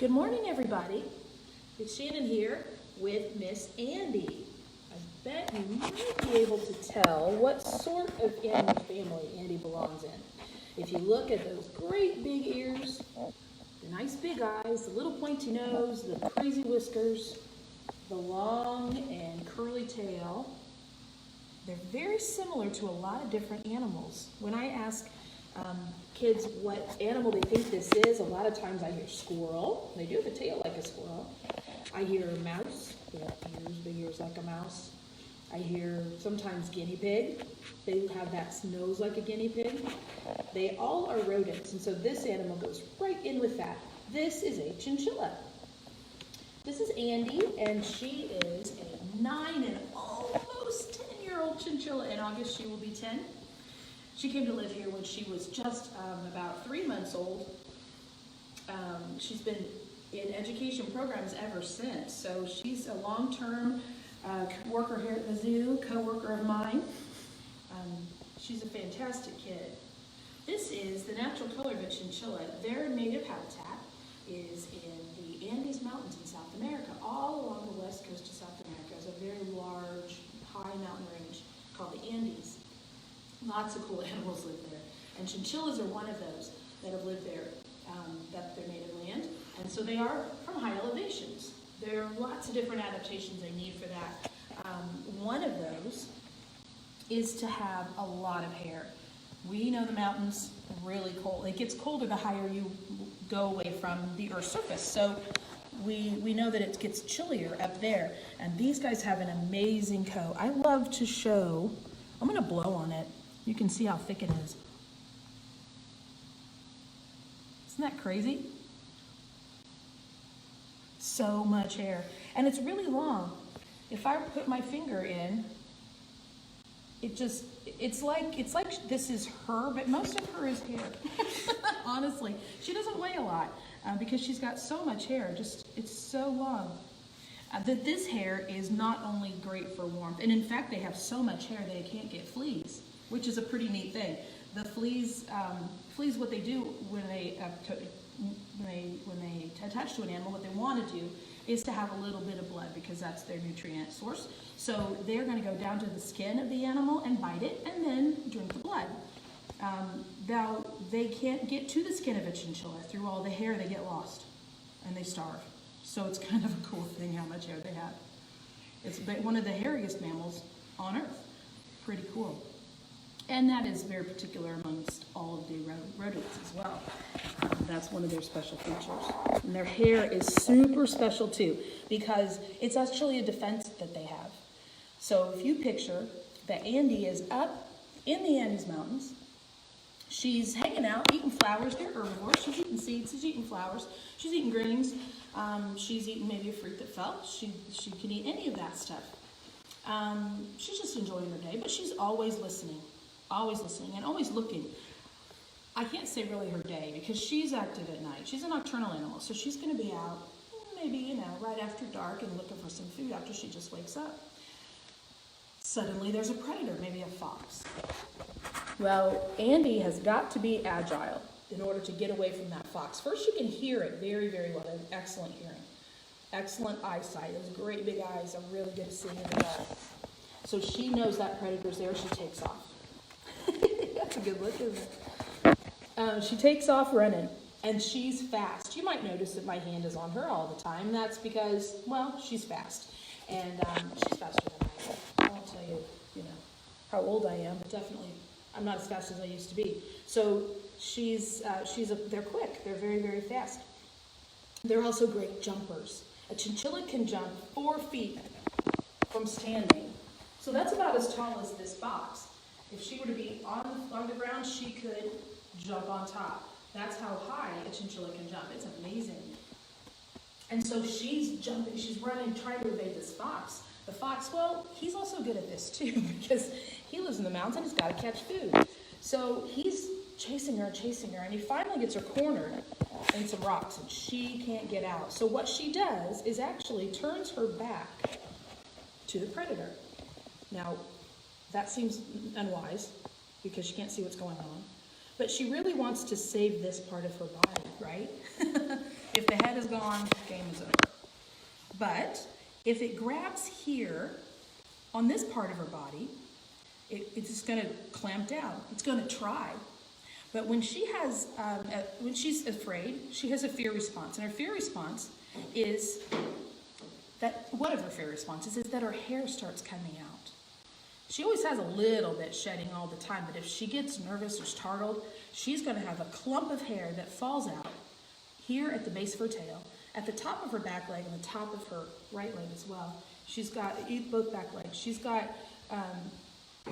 Good morning, everybody. It's Shannon here with Miss Andy. I bet you might be able to tell what sort of animal family Andy belongs in. If you look at those great big ears, the nice big eyes, the little pointy nose, the crazy whiskers, the long and curly tail, they're very similar to a lot of different animals. When I ask kids what animal they think this is, a lot of times I hear squirrel. They do have a tail like a squirrel. I hear mouse. They have ears, big ears like a mouse. I hear sometimes guinea pig. They have that nose like a guinea pig. They all are rodents, and so this animal goes right in with that. This is a chinchilla. This is Andy, and she is a 9 and almost 10-year-old chinchilla. In August, she will be 10. She came to live here when she was just about 3 months old. She's been in education programs ever since, so she's a long-term worker here at the zoo, co-worker of mine. She's a fantastic kid. This is the natural color of a chinchilla. Their native habitat is in the Andes Mountains in South America, all along the west coast of South America. It's a very large, high mountain range called the Andes. Lots of cool animals live there. And chinchillas are one of those that have lived there, that's their native land. And so they are from high elevations. There are lots of different adaptations they need for that. One of those is to have a lot of hair. We know the mountains are really cold. It gets colder the higher you go away from the Earth's surface. So we know that it gets chillier up there. And these guys have an amazing coat. I love to show, I'm gonna blow on it. You can see how thick it is. Isn't that crazy? So much hair. And it's really long. If I put my finger in, it's like this is her, but most of her is hair. Honestly, she doesn't weigh a lot because she's got so much hair. It's so long. That this hair is not only great for warmth, and in fact, they have so much hair they can't get fleas, which is a pretty neat thing. The fleas, what they do when they attach to an animal, what they want to do is to have a little bit of blood because that's their nutrient source. So they're going to go down to the skin of the animal and bite it and then drink the blood. Now, they can't get to the skin of a chinchilla. Through all the hair, they get lost and they starve. So it's kind of a cool thing how much hair they have. It's one of the hairiest mammals on Earth. Pretty cool. And that is very particular amongst all of the rodents as well. That's one of their special features. And their hair is super special too, because it's actually a defense that they have. So if you picture that Andy is up in the Andes Mountains, she's hanging out, eating flowers. They're herbivores. She's eating seeds, she's eating flowers, she's eating greens, she's eating maybe a fruit that fell. She can eat any of that stuff. She's just enjoying her day, but she's always listening and always looking. I can't say really her day because she's active at night. She's a nocturnal animal, so she's going to be out maybe, right after dark and looking for some food after she just wakes up. Suddenly there's a predator, maybe a fox. Well, Andy has got to be agile in order to get away from that fox. First, you can hear it very, very well. Excellent hearing. Excellent eyesight. Those great big eyes are really good at seeing in the dark. So she knows that predator's there. She takes off. That's a good look, isn't it? She takes off running, and she's fast. You might notice that my hand is on her all the time. That's because, well, she's fast. And she's faster than I am. I won't tell you, how old I am, but definitely I'm not as fast as I used to be. So they're quick. They're very, very fast. They're also great jumpers. A chinchilla can jump 4 feet from standing. So that's about as tall as this box. If she were to be on the ground, she could jump on top. That's how high a chinchilla can jump. It's amazing. And so she's jumping, she's running, trying to evade this fox. The fox, well, he's also good at this too because he lives in the mountains and he's got to catch food. So he's chasing her, and he finally gets her cornered in some rocks and she can't get out. So what she does is actually turns her back to the predator. Now, that seems unwise because she can't see what's going on. But she really wants to save this part of her body, right? If the head is gone, game is over. But if it grabs here on this part of her body, it's just going to clamp down. It's going to try. But when she's afraid, she has a fear response. And her fear response is that, one of her fear responses is that her hair starts coming out. She always has a little bit shedding all the time, but if she gets nervous or startled, she's going to have a clump of hair that falls out here at the base of her tail, at the top of her back leg, and the top of her right leg as well. She's got both back legs. She's got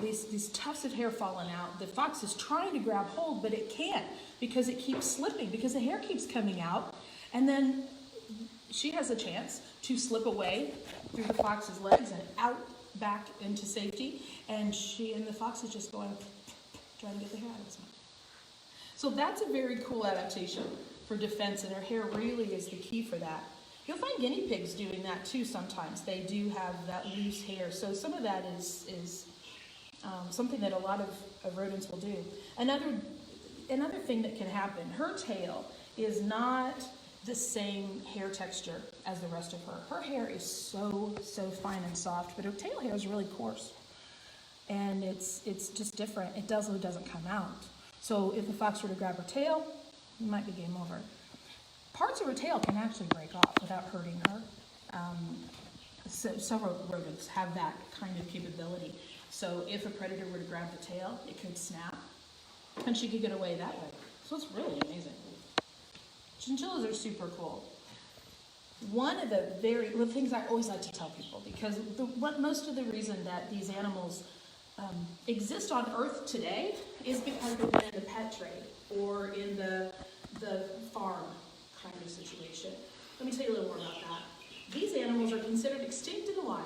these tufts of hair falling out. The fox is trying to grab hold, but it can't because it keeps slipping, because the hair keeps coming out, and then she has a chance to slip away through the fox's legs and out back into safety, and the fox is just going, trying to get the hair out of his mouth. So that's a very cool adaptation for defense, and her hair really is the key for that. You'll find guinea pigs doing that too sometimes. They do have that loose hair, so some of that is something that a lot of rodents will do. Another thing that can happen, her tail is not the same hair texture as the rest of her. Her hair is so fine and soft, but her tail hair is really coarse. And it's just different. It doesn't come out. So if the fox were to grab her tail, it might be game over. Parts of her tail can actually break off without hurting her. So several rodents have that kind of capability. So if a predator were to grab the tail, it could snap, and she could get away that way. So it's really amazing. Chinchillas are super cool. One of the things I always like to tell people, because most of the reason that these animals exist on Earth today is because they've been in the pet trade or in the farm kind of situation. Let me tell you a little more about that. These animals are considered extinct in the wild,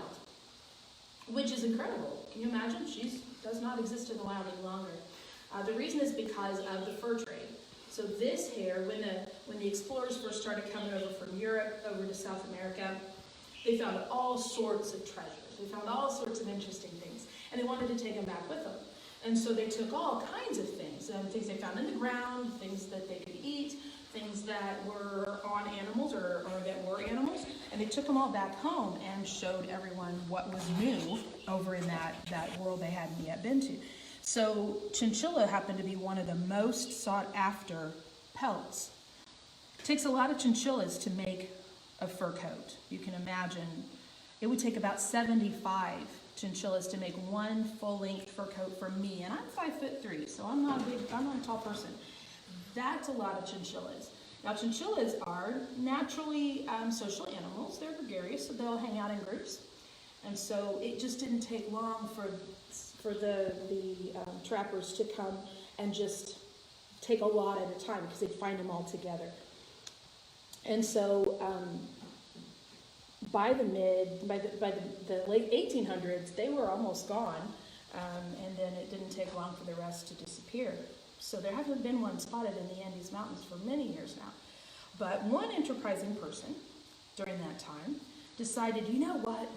which is incredible. Can you imagine? She does not exist in the wild any longer. The reason is because of the fur trade. So this hair, when the explorers first started coming over from Europe over to South America, they found all sorts of treasures. They found all sorts of interesting things, and they wanted to take them back with them. And so they took all kinds of things they found in the ground, things that they could eat, things that were on animals or that were animals, and they took them all back home and showed everyone what was new over in that world they hadn't yet been to. So chinchilla happened to be one of the most sought after pelts. It takes a lot of chinchillas to make a fur coat. You can imagine it would take about 75 chinchillas to make one full-length fur coat for me, and I'm 5'3", so I'm not a tall person. That's a lot of chinchillas. Now chinchillas are naturally social animals. They're gregarious, so they'll hang out in groups. And so it just didn't take long for the trappers to come and just take a lot at a time, because they'd find them all together. And so by the late 1800s, they were almost gone, and then it didn't take long for the rest to disappear. So there hasn't been one spotted in the Andes Mountains for many years now. But one enterprising person during that time decided, you know what?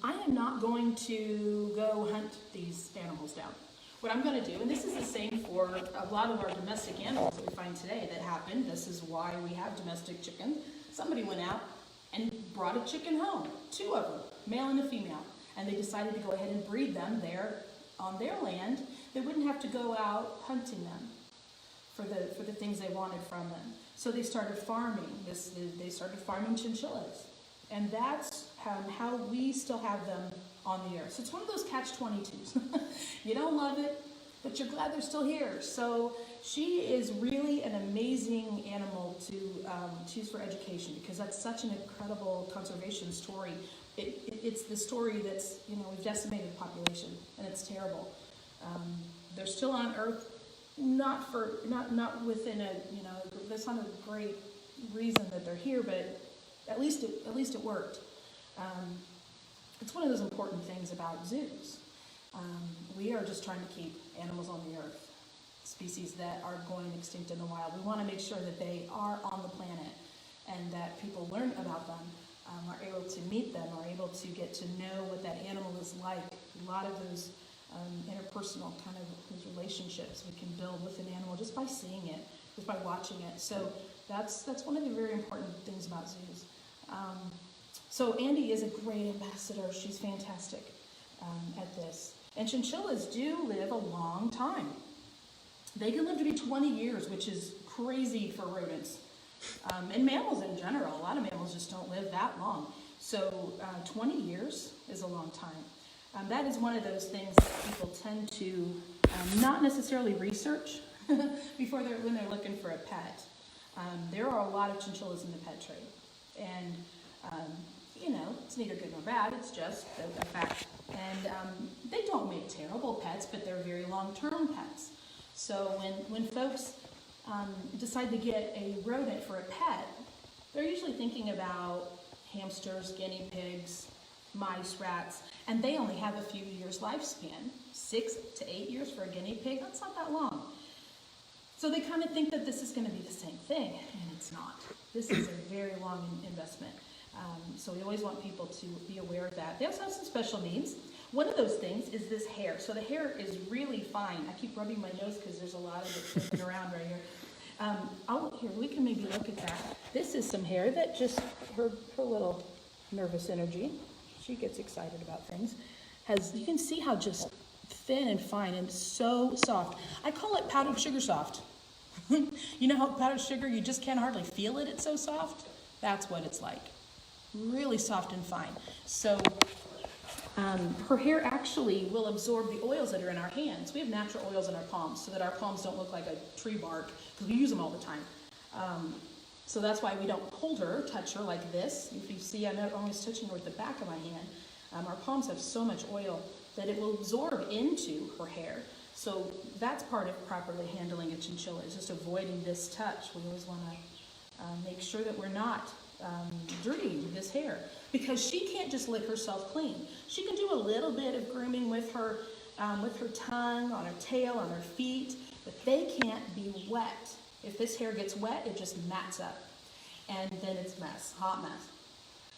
I am not going to go hunt these animals down. What I'm going to do, and this is the same for a lot of our domestic animals that we find today that happen. This is why we have domestic chickens. Somebody went out and brought a chicken home, 2 of them, male and a female, and they decided to go ahead and breed them there on their land. They wouldn't have to go out hunting them for the things they wanted from them. So they started farming. They started farming chinchillas, and that's how we still have them on the earth. So it's one of those catch-22s. You don't love it, but you're glad they're still here. So she is really an amazing animal to choose for education, because that's such an incredible conservation story. It's the story that's, we've decimated the population, and it's terrible. They're still on Earth, not within that's not a great reason that they're here, but at least it worked. It's one of those important things about zoos. We are just trying to keep animals on the earth, species that are going extinct in the wild. We want to make sure that they are on the planet and that people learn about them, are able to meet them, are able to get to know what that animal is like. A lot of those interpersonal kind of those relationships we can build with an animal just by seeing it. just by watching it. So that's one of the very important things about zoos. So Andy is a great ambassador. She's fantastic at this. And chinchillas do live a long time. They can live to be 20 years, which is crazy for rodents. And mammals in general, a lot of mammals just don't live that long. So 20 years is a long time. That is one of those things that people tend to not necessarily research when they're looking for a pet. There are a lot of chinchillas in the pet trade. And, it's neither good nor bad, it's just a fact. And they don't make terrible pets, but they're very long-term pets. So when folks decide to get a rodent for a pet, they're usually thinking about hamsters, guinea pigs, mice, rats, and they only have a few years lifespan. 6 to 8 years for a guinea pig, that's not that long. So they kind of think that this is going to be the same thing, and it's not. This is a very long investment. So we always want people to be aware of that. They also have some special needs. One of those things is this hair. So the hair is really fine. I keep rubbing my nose because there's a lot of it flipping around right here. Here, we can maybe look at that. This is some hair that just, her little nervous energy, she gets excited about things, you can see how just thin and fine and so soft. I call it powdered sugar soft. You know how powdered sugar, you just can't hardly feel it, it's so soft? That's what it's like. Really soft and fine. So her hair actually will absorb the oils that are in our hands. We have natural oils in our palms so that our palms don't look like a tree bark because we use them all the time. So that's why we don't hold her, touch her like this. If you see, I'm always touching her with the back of my hand. Our palms have so much oil that it will absorb into her hair. So that's part of properly handling a chinchilla, is just avoiding this touch. We always want to make sure that we're not dirtying this hair, because she can't just lick herself clean. She can do a little bit of grooming with her tongue, on her tail, on her feet, but they can't be wet. If this hair gets wet, it just mats up, and then it's mess, hot mess.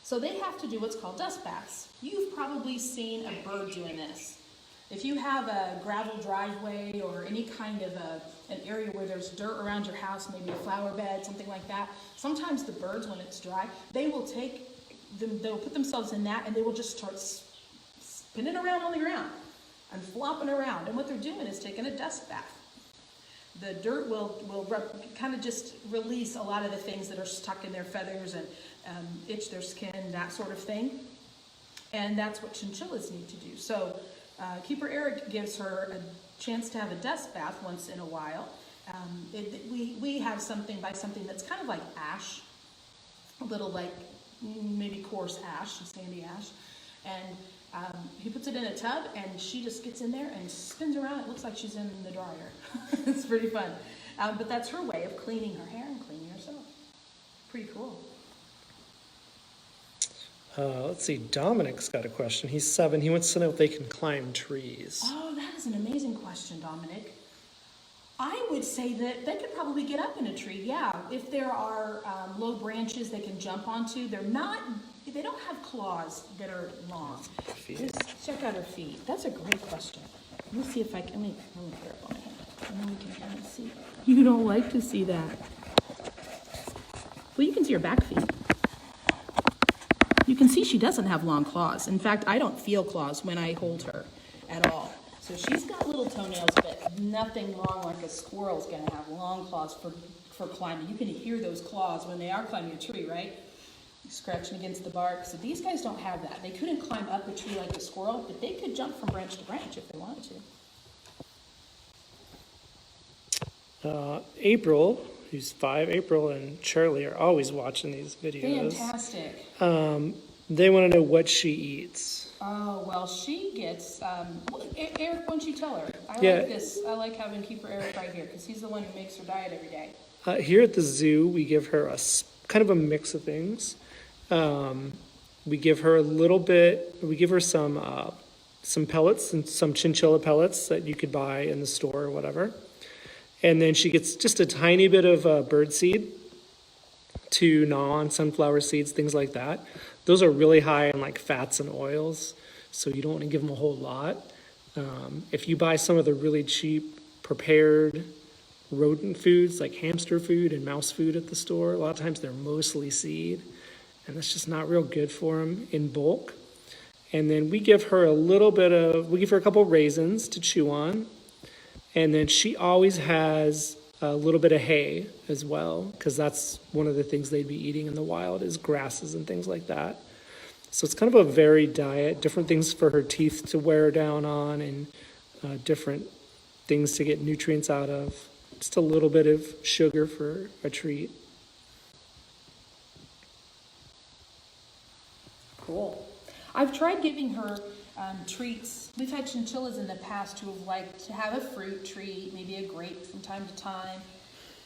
So they have to do what's called dust baths. You've probably seen a bird doing this. If you have a gravel driveway or any kind of an area where there's dirt around your house, maybe a flower bed, something like that, sometimes the birds, when it's dry, they'll put themselves in that and they will just start spinning around on the ground and flopping around. And what they're doing is taking a dust bath. The dirt will kind of just release a lot of the things that are stuck in their feathers and itch their skin, that sort of thing. And that's what chinchillas need to do. So Keeper Eric gives her a chance to have a dust bath once in a while. We have something that's kind of like ash, a little like maybe coarse ash, sandy ash, and he puts it in a tub and she just gets in there and spins around. It looks like she's in the dryer. It's pretty fun. But that's her way of cleaning her hair and cleaning herself. Pretty cool. Let's see, Dominic's got a question. He's 7. He wants to know if they can climb trees. Oh, that is an amazing question, Dominic. I would say that they could probably get up in a tree, yeah. If there are low branches they can jump onto, they don't have claws that are long. Just check out her feet. That's a great question. Let me see if I can, let me put her up on my hand. And then we can kind of see. You don't like to see that. Well, you can see her back feet. You can see she doesn't have long claws. In fact, I don't feel claws when I hold her at all. So she's got little toenails, but nothing long like a squirrel's going to have long claws for climbing. You can hear those claws when they are climbing a tree, right? Scratching against the bark. So these guys don't have that. They couldn't climb up a tree like a squirrel, but they could jump from branch to branch if they wanted to. April, who's 5, April and Charlie are always watching these videos. Fantastic. They want to know what she eats. Oh, well, she gets, Eric, why don't you tell her? I like this. I like having Keeper Eric right here because he's the one who makes her diet every day. Here at the zoo, we give her kind of a mix of things. We give her some pellets and some chinchilla pellets that you could buy in the store or whatever. And then she gets just a tiny bit of bird seed to gnaw on, sunflower seeds, things like that. Those are really high in like fats and oils, so you don't want to give them a whole lot. If you buy some of the really cheap prepared rodent foods like hamster food and mouse food at the store. A lot of times they're mostly seed, and that's just not real good for them in bulk. And then we give her a couple raisins to chew on. And then she always has a little bit of hay as well, because that's one of the things they'd be eating in the wild is grasses and things like that. So it's kind of a varied diet, different things for her teeth to wear down on, and different things to get nutrients out of. Just a little bit of sugar for a treat. Cool. I've tried giving her treats. We've had chinchillas in the past who have liked to have a fruit treat, maybe a grape from time to time.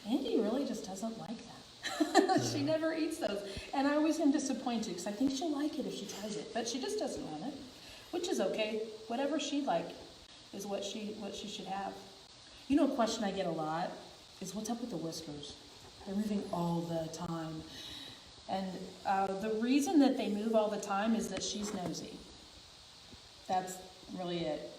Andy really just doesn't like that. She never eats those. And I always am disappointed because I think she'll like it if she tries it. But she just doesn't want it, which is okay. Whatever she'd like is what she should have. You know, a question I get a lot is, what's up with the whiskers? They're moving all the time. And the reason that they move all the time is that she's nosy. That's really it.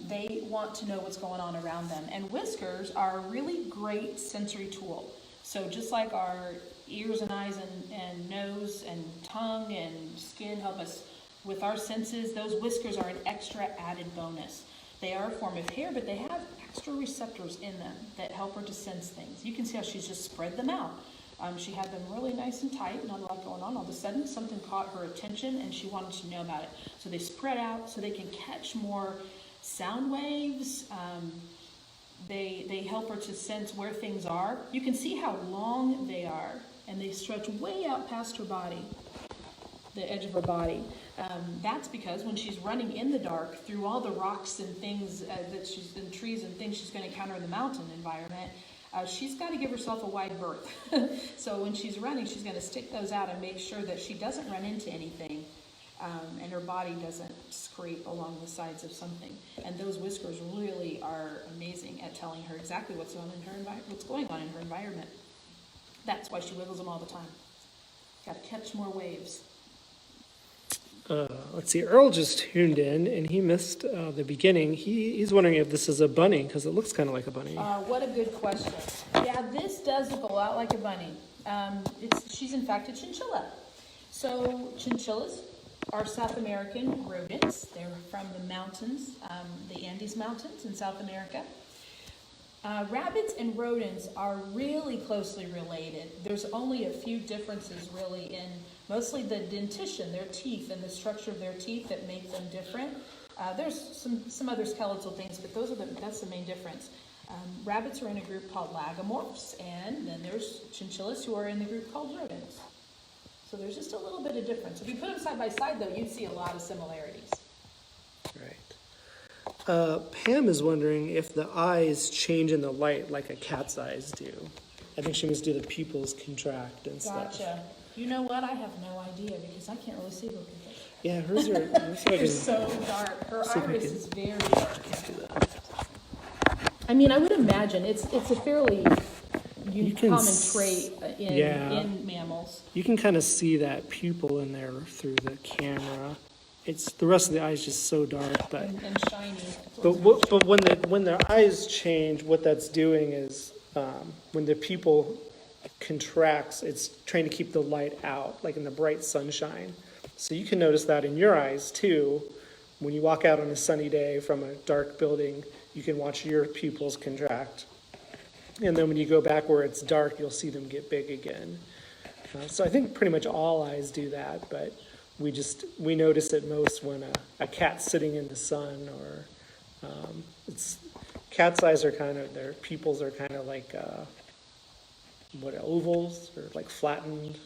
They want to know what's going on around them. And whiskers are a really great sensory tool. So just like our ears and eyes and nose and tongue and skin help us with our senses, those whiskers are an extra added bonus. They are a form of hair, but they have extra receptors in them that help her to sense things. You can see how she's just spread them out. She had them really nice and tight, not a lot going on. All of a sudden, something caught her attention, and she wanted to know about it. So they spread out so they can catch more sound waves. They help her to sense where things are. You can see how long they are, and they stretch way out past her body, the edge of her body. That's because when she's running in the dark through all the rocks and things and trees and things she's going to encounter in the mountain environment, she's got to give herself a wide berth. So when she's running, she's going to stick those out and make sure that she doesn't run into anything, and her body doesn't scrape along the sides of something. And those whiskers really are amazing at telling her exactly what's going on in her environment. That's why she wiggles them all the time. Got to catch more waves. Let's see, Earl just tuned in, and he missed the beginning. He's wondering if this is a bunny, because it looks kind of like a bunny. What a good question. Yeah, this does look a lot like a bunny. She's in fact a chinchilla. So chinchillas are South American rodents. They're from the mountains, the Andes Mountains in South America. Rabbits and rodents are really closely related. There's only a few differences really in mostly the dentition, their teeth, and the structure of their teeth that make them different. There's some other skeletal things, but that's the main difference. Rabbits are in a group called lagomorphs, and then there's chinchillas who are in the group called rodents. So there's just a little bit of difference. If you put them side by side, though, you'd see a lot of similarities. Right. Pam is wondering if the eyes change in the light like a cat's eyes do. I think she must do the pupils contract and stuff. Gotcha. You know what? I have no idea because I can't really see her pupils. Yeah, hers are They're so dark. Her iris is very dark. I mean, I would imagine it's a fairly common trait in mammals. You can kind of see that pupil in there through the camera. It's the rest of the eyes just so dark, but and shiny. But when their eyes change, what that's doing is when the pupil contracts, it's trying to keep the light out, like in the bright sunshine. So you can notice that in your eyes too. When you walk out on a sunny day from a dark building, you can watch your pupils contract. And then when you go back where it's dark, you'll see them get big again. So I think pretty much all eyes do that, but we notice it most when a cat's sitting in the sun, or cat's eyes are their pupils are kind of like ovals, or like flattened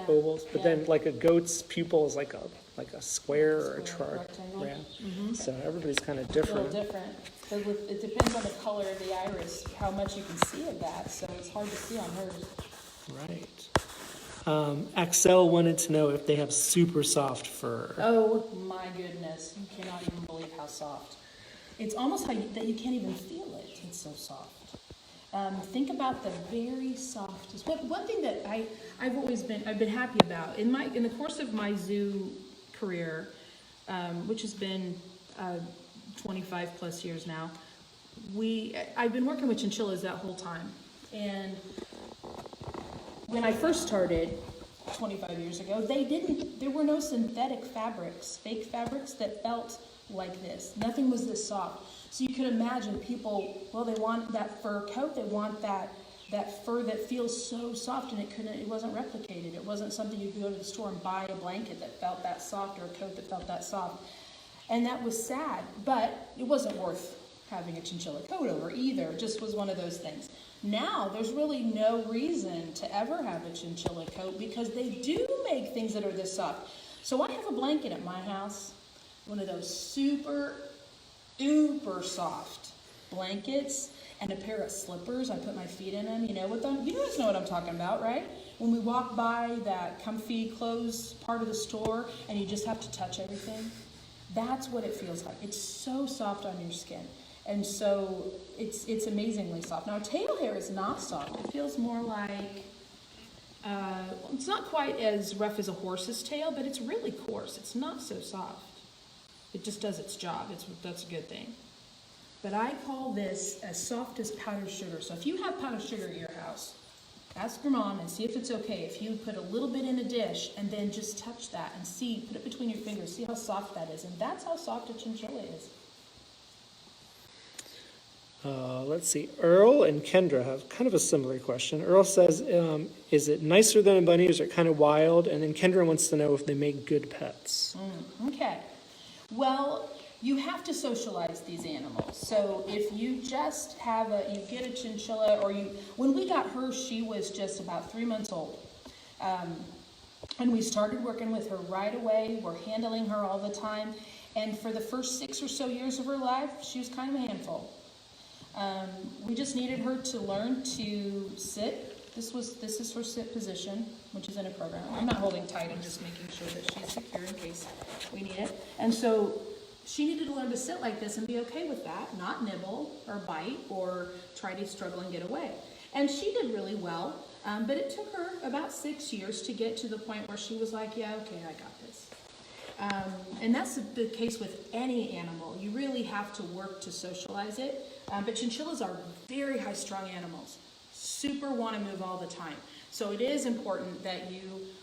ovals. But then like a goat's pupil is like a square or a rectangle. Yeah. Mm-hmm. So everybody's kind of A different. little different. So it depends on the color of the iris, how much you can see of that. So it's hard to see on hers. Right. Axel wanted to know if they have super soft fur. Oh my goodness. You cannot even believe how soft. It's almost that you can't even feel it. It's so soft. Think about the very softest. One thing that I've been happy about in the course of my zoo career, which has been 25 plus years now, I've been working with chinchillas that whole time. And when I first started 25 years ago, there were no synthetic fabrics, fake fabrics that felt like this. Nothing was this soft. So you could imagine people, well, they want that fur coat, they want that fur that feels so soft, and it wasn't replicated. It wasn't something you could go to the store and buy a blanket that felt that soft or a coat that felt that soft. And that was sad, but it wasn't worth having a chinchilla coat over either. It just was one of those things. Now, there's really no reason to ever have a chinchilla coat because they do make things that are this soft. So I have a blanket at my house, one of those super, uber soft blankets, and a pair of slippers. I put my feet in them, you know you guys know what I'm talking about, right? When we walk by that comfy clothes part of the store and you just have to touch everything, that's what it feels like. It's so soft on your skin. And so it's amazingly soft. Now, tail hair is not soft. It feels more like, it's not quite as rough as a horse's tail, but it's really coarse. It's not so soft. It just does its job. That's a good thing. But I call this as soft as powdered sugar. So if you have powdered sugar at your house, ask your mom and see if it's okay if you put a little bit in a dish and then just touch that and put it between your fingers, see how soft that is. And that's how soft a chinchilla is. Let's see. Earl and Kendra have kind of a similar question. Earl says, is it nicer than a bunny or is it kind of wild? And then Kendra wants to know if they make good pets. Okay. Well, you have to socialize these animals. So if you just you get a chinchilla, when we got her, she was just about 3 months old. And we started working with her right away. We're handling her all the time. And for the first 6 or so years of her life, she was kind of a handful. We just needed her to learn to sit. This is her sit position, which is in a program. I'm not holding tight, I'm just making sure that she's secure in case we need it. And so she needed to learn to sit like this and be okay with that, not nibble or bite or try to struggle and get away. And she did really well, but it took her about 6 years to get to the point where she was like, yeah, okay, I got this. And that's the case with any animal. You really have to work to socialize it. But chinchillas are very high-strung animals. Super want to move all the time. So it is important that you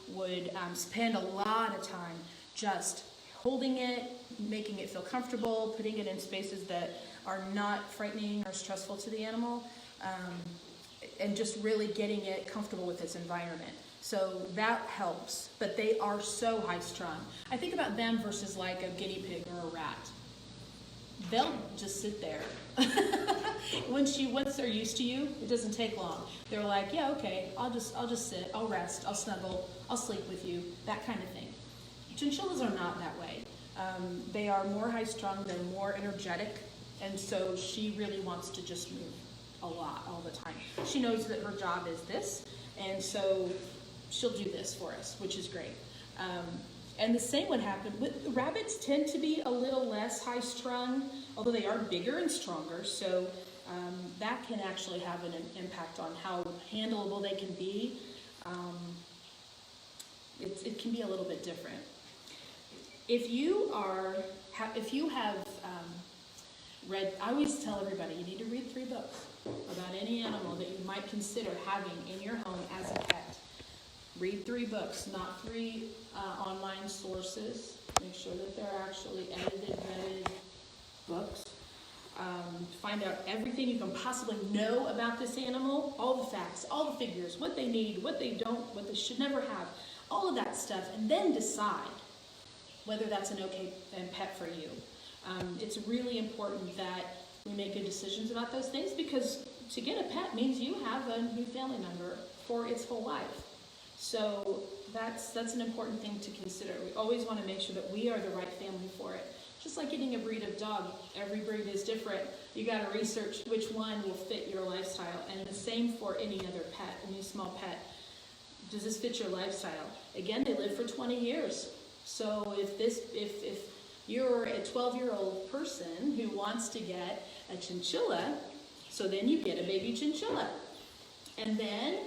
would spend a lot of time just holding it, making it feel comfortable, putting it in spaces that are not frightening or stressful to the animal, and just really getting it comfortable with its environment. So that helps, but they are so high-strung. I think about them versus like a guinea pig or a rat. They'll just sit there. Once they're used to you, it doesn't take long. They're like, yeah, okay, I'll just sit, I'll rest, I'll snuggle, I'll sleep with you, that kind of thing. Chinchillas are not that way. They are more high-strung, they're more energetic, and so she really wants to just move a lot all the time. She knows that her job is this, and so she'll do this for us, which is great. And the same would happen with rabbits. Tend to be a little less high-strung, although they are bigger and stronger, so that can actually have an impact on how handleable they can be. It can be a little bit different. If you have read, I always tell everybody, you need to read 3 books about any animal that you might consider having in your home as a pet. Read 3 books, not 3 online sources. Make sure that they're actually edited, vetted books. Find out everything you can possibly know about this animal, all the facts, all the figures, what they need, what they don't, what they should never have, all of that stuff, and then decide whether that's an okay pet for you. It's really important that we make good decisions about those things, because to get a pet means you have a new family member for its whole life. So that's an important thing to consider. We always want to make sure that we are the right family for it. Just like getting a breed of dog, every breed is different. You got to research which one will fit your lifestyle, and the same for any other pet, any small pet. Does this fit your lifestyle? Again, they live for 20 years. So if you're a 12-year-old person who wants to get a chinchilla, so then you get a baby chinchilla. And then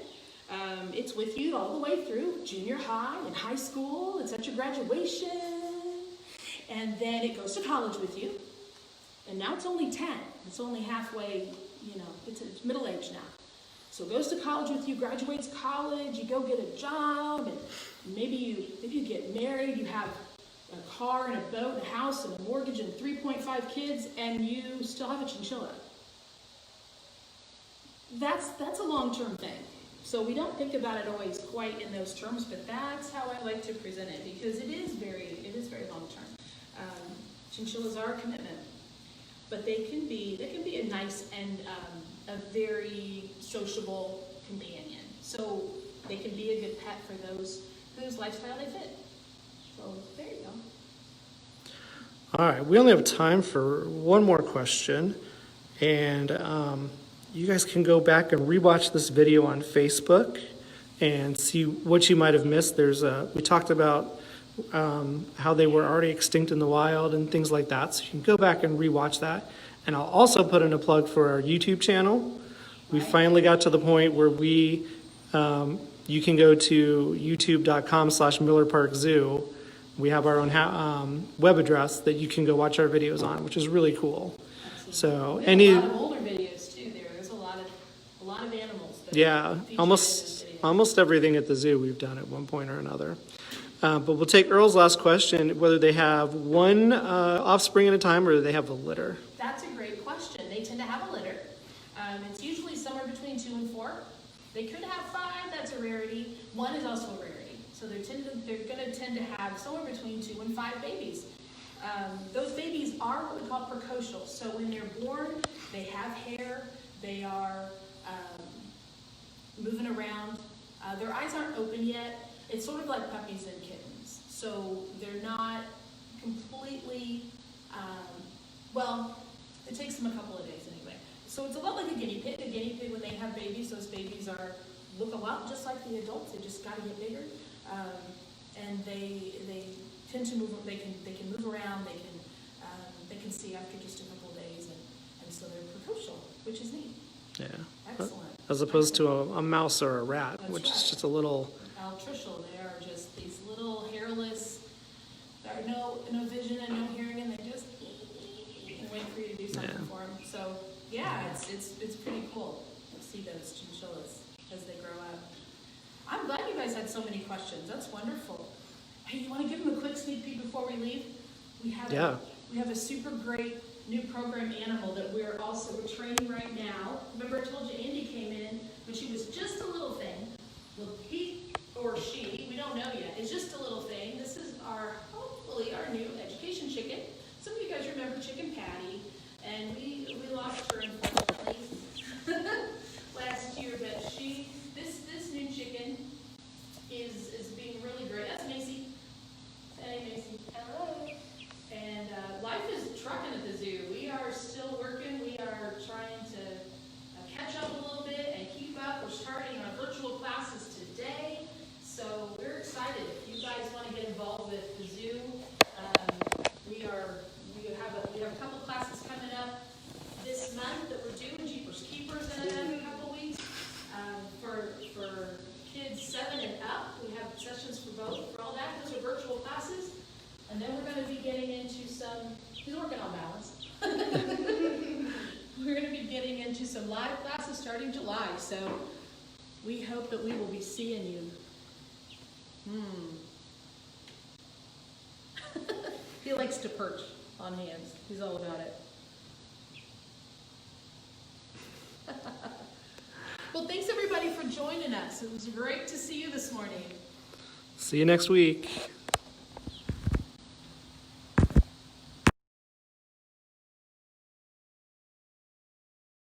it's with you all the way through junior high and high school. It's at your graduation. And then it goes to college with you. And now it's only 10. It's only halfway, it's middle age now. So goes to college with you, graduates college, you go get a job, and maybe you get married, you have a car and a boat and a house and a mortgage and 3.5 kids, and you still have a chinchilla. That's a long-term thing. So we don't think about it always quite in those terms, but that's how I like to present it, because it is very long-term. Chinchillas are a commitment, but they can be a nice and a very sociable companion. So they can be a good pet for those whose lifestyle they fit. So there you go. All right, we only have time for one more question, and you guys can go back and rewatch this video on Facebook and see what you might have missed. We talked about how they were already extinct in the wild and things like that, so you can go back and rewatch that. And I'll also put in a plug for our YouTube channel. We finally got to the point where you can go to youtube.com/Miller Park Zoo. We have our own web address that you can go watch our videos on, which is really cool. Absolutely. So we have a lot of older videos too. There's a lot of animals. Yeah, almost everything at the zoo we've done at one point or another. But we'll take Earl's last question: whether they have one offspring at a time, or do they have a litter? That's a great question. They tend to have a litter. It's usually somewhere between 2 and 4. They could have 5. That's a rarity. 1 is also a rarity. So they're going to tend to have somewhere between 2 and 5 babies. Those babies are what we call precocial. So when they're born, they have hair. They are moving around. Their eyes aren't open yet. It's sort of like puppies and kittens. So they're not completely, it takes them a couple of days anyway. So it's a lot like a guinea pig. A guinea pig, when they have babies, those babies look a lot just like the adults. They just got to get bigger. And they tend to move. They can move around. They can see after just a couple of days, and so they're precocial, which is neat. Yeah. Excellent. As opposed to a mouse or a rat, That's which right. is just a little. Altricial. They are just these little hairless. There are no vision and no hearing, and they just and wait for you to do something for them. So yeah, it's pretty cool to see those chinchillas as they grow up. I'm glad you guys had so many questions. That's wonderful. Hey, you want to give them a quick sneak peek before we leave? We have a super great new program animal that we're training right now. Remember I told you Andy came in when she was just a little thing. Well, he or she, we don't know yet, is just a little thing. This is hopefully our new education chicken. Some of you guys remember Chicken Patty, and we lost her unfortunately last year, but this new chicken is being really great. That's Macy. Hey Macy. Hello. And life is trucking at the zoo. We are still working. We are trying to catch up a little bit and keep up. We're starting our virtual classes today, so we're excited. If you guys want to get involved with the zoo, we have a couple classes coming up this month that we're doing. Jeepers Keepers in a couple weeks for kids 7 and up. We have sessions for all that. Those are virtual classes, and then we're going to be getting into some. He's working on balance. We're going to be getting into some live classes starting July, so we hope that we will be seeing you. He likes to perch on hands. He's all about it. Well, thanks everybody for joining us. It was great to see you this morning. See you next week.